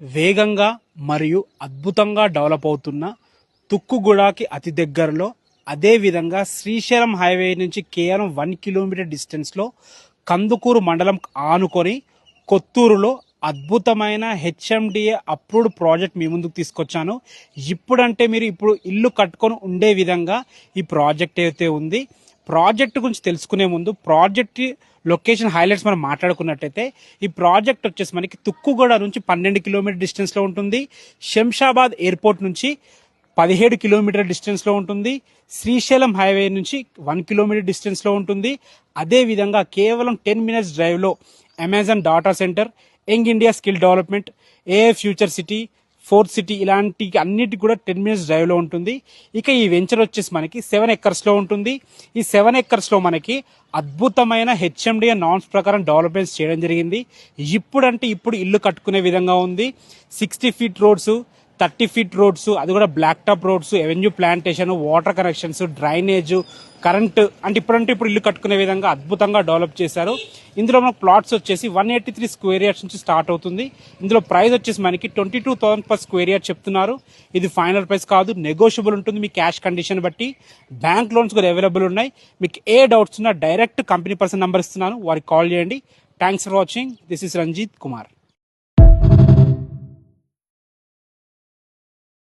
వేగంగా మరియు అద్భుతంగా డెవలప్ అవుతున్న తుక్కుగూడకి అతి దగ్గరలో, అదే విధంగా శ్రీశైలం హైవే నుంచి కేవలం 1 కిలోమీటర్ డిస్టెన్స్లో కందుకూరు మండలం ఆనుకొని కొత్తూరులో అద్భుతమైన హెచ్ఎండిఏ అప్రూవ్డ్ ప్రాజెక్ట్ మీ ముందుకు తీసుకొచ్చాను. ఇప్పుడంటే మీరు ఇప్పుడు ఇల్లు కట్టుకొని ఉండే విధంగా ఈ ప్రాజెక్ట్ అయితే ఉంది. ప్రాజెక్ట్ గురించి తెలుసుకునే ముందు ప్రాజెక్ట్ లొకేషన్ హైలైట్స్ మనం మాట్లాడుకున్నట్టయితే, ఈ ప్రాజెక్ట్ వచ్చేసి మనకి తుక్కుగూడ నుంచి 12 కిలోమీటర్ డిస్టెన్స్లో ఉంటుంది. శంషాబాద్ ఎయిర్పోర్ట్ నుంచి 17 కిలోమీటర్ డిస్టెన్స్లో ఉంటుంది. శ్రీశైలం హైవే నుంచి 1 కిలోమీటర్ డిస్టెన్స్లో ఉంటుంది. అదేవిధంగా కేవలం 10 మినిట్స్ డ్రైవ్లో Amazon data centre, young India skill development, AI future city, fourth city ఇలాంటి అన్నిటి కూడా 10 మినిట్స్ డ్రైవ్లో ఉంటుంది. ఇక ఈ వెంచర్ వచ్చేసి మనకి 7 ఎకర్స్లో ఉంటుంది. ఈ 7 ఎకర్స్లో మనకి అద్భుతమైన హెచ్ఎండిఏ నార్మ్స్ ప్రకారం డెవలప్మెంట్స్ చేయడం జరిగింది. ఇప్పుడు ఇల్లు కట్టుకునే విధంగా ఉంది. 60 ఫీట్ రోడ్స్, 30 ఫీట్ రోడ్స్, అది కూడా black top roads, avenue plantation, water connections, drainage, current ఇప్పుడు ఇల్లు కట్టుకునే విధంగా అద్భుతంగా డెవలప్ చేశారు. ఇందులో మనకు ప్లాట్స్ వచ్చేసి 183 స్క్వేర్ యార్డ్స్ నుంచి స్టార్ట్ అవుతుంది. ఇందులో ప్రైస్ వచ్చేసి మనకి 22,000 పర్ స్క్వేర్ యార్డ్ చెప్తున్నారు. ఇది ఫైనల్ ప్రైస్ కాదు, నెగోషియబుల్ ఉంటుంది మీ క్యాష్ కండిషన్ బట్టి. బ్యాంక్ లోన్స్ కూడా అవైలబుల్ ఉన్నాయి. మీకు ఏ డౌట్స్ ఉన్నా డైరెక్ట్ కంపెనీ పర్సన్ నెంబర్ ఇస్తున్నాను, వారికి కాల్ చేయండి. Thanks for watching. This is Ranjith Kumar.